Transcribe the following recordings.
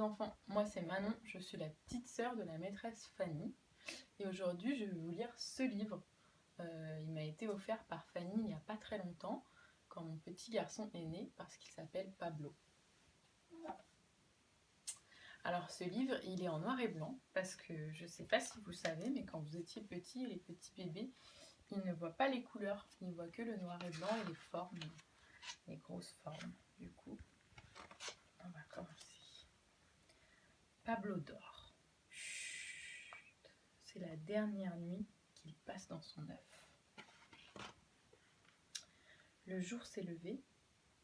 enfants, moi c'est Manon, je suis la petite sœur de la maîtresse Fanny et aujourd'hui je vais vous lire ce livre. Il m'a été offert par Fanny il n'y a pas très longtemps quand mon petit garçon est né parce qu'il s'appelle Pablo. Alors ce livre il est en noir et blanc parce que je ne sais pas si vous savez mais quand vous étiez petit, les petits bébés ils ne voient pas les couleurs, ils voient que le noir et blanc et les formes, les grosses formes. Du coup on va commencer. Pablo dort. Chut. C'est la dernière nuit qu'il passe dans son œuf. Le jour s'est levé.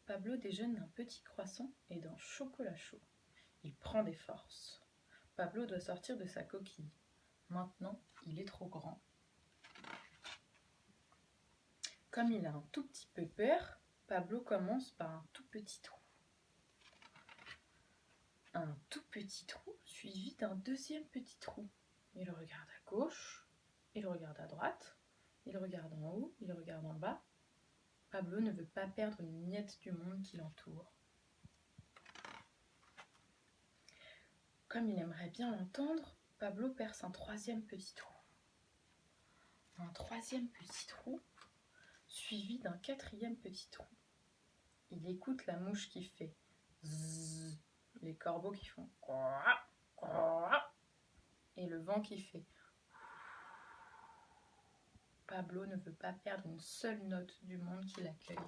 Pablo déjeune d'un petit croissant et d'un chocolat chaud. Il prend des forces. Pablo doit sortir de sa coquille. Maintenant, il est trop grand. Comme il a un tout petit peu peur, Pablo commence par un tout petit trou. Un tout petit trou suivi d'un deuxième petit trou. Il regarde à gauche, il regarde à droite, il regarde en haut, il regarde en bas. Pablo ne veut pas perdre une miette du monde qui l'entoure. Comme il aimerait bien l'entendre, Pablo perce un troisième petit trou. Un troisième petit trou, suivi d'un quatrième petit trou. Il écoute la mouche qui fait zzz, les corbeaux qui font quoi, quoi, et le vent qui fait. Pablo ne veut pas perdre une seule note du monde qui l'accueille.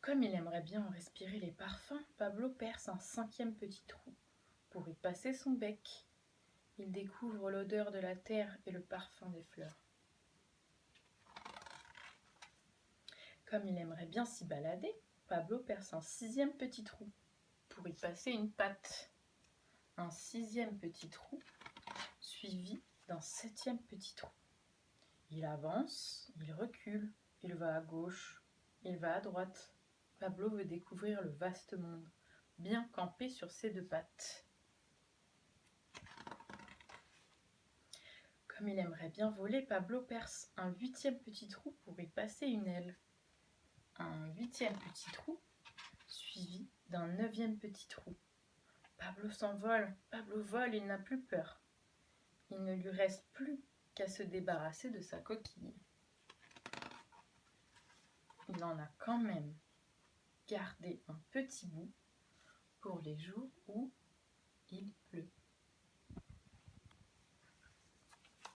Comme il aimerait bien en respirer les parfums, Pablo perce un cinquième petit trou pour y passer son bec. Il découvre l'odeur de la terre et le parfum des fleurs. Comme il aimerait bien s'y balader, Pablo perce un sixième petit trou pour y passer une patte. Un sixième petit trou suivi d'un septième petit trou. Il avance, il recule, il va à gauche, il va à droite. Pablo veut découvrir le vaste monde, bien campé sur ses deux pattes. Comme il aimerait bien voler, Pablo perce un huitième petit trou pour y passer une aile. Un huitième petit trou suivi d'un neuvième petit trou. Pablo s'envole, Pablo vole, il n'a plus peur. Il ne lui reste plus qu'à se débarrasser de sa coquille. Il en a quand même gardé un petit bout pour les jours où il pleut.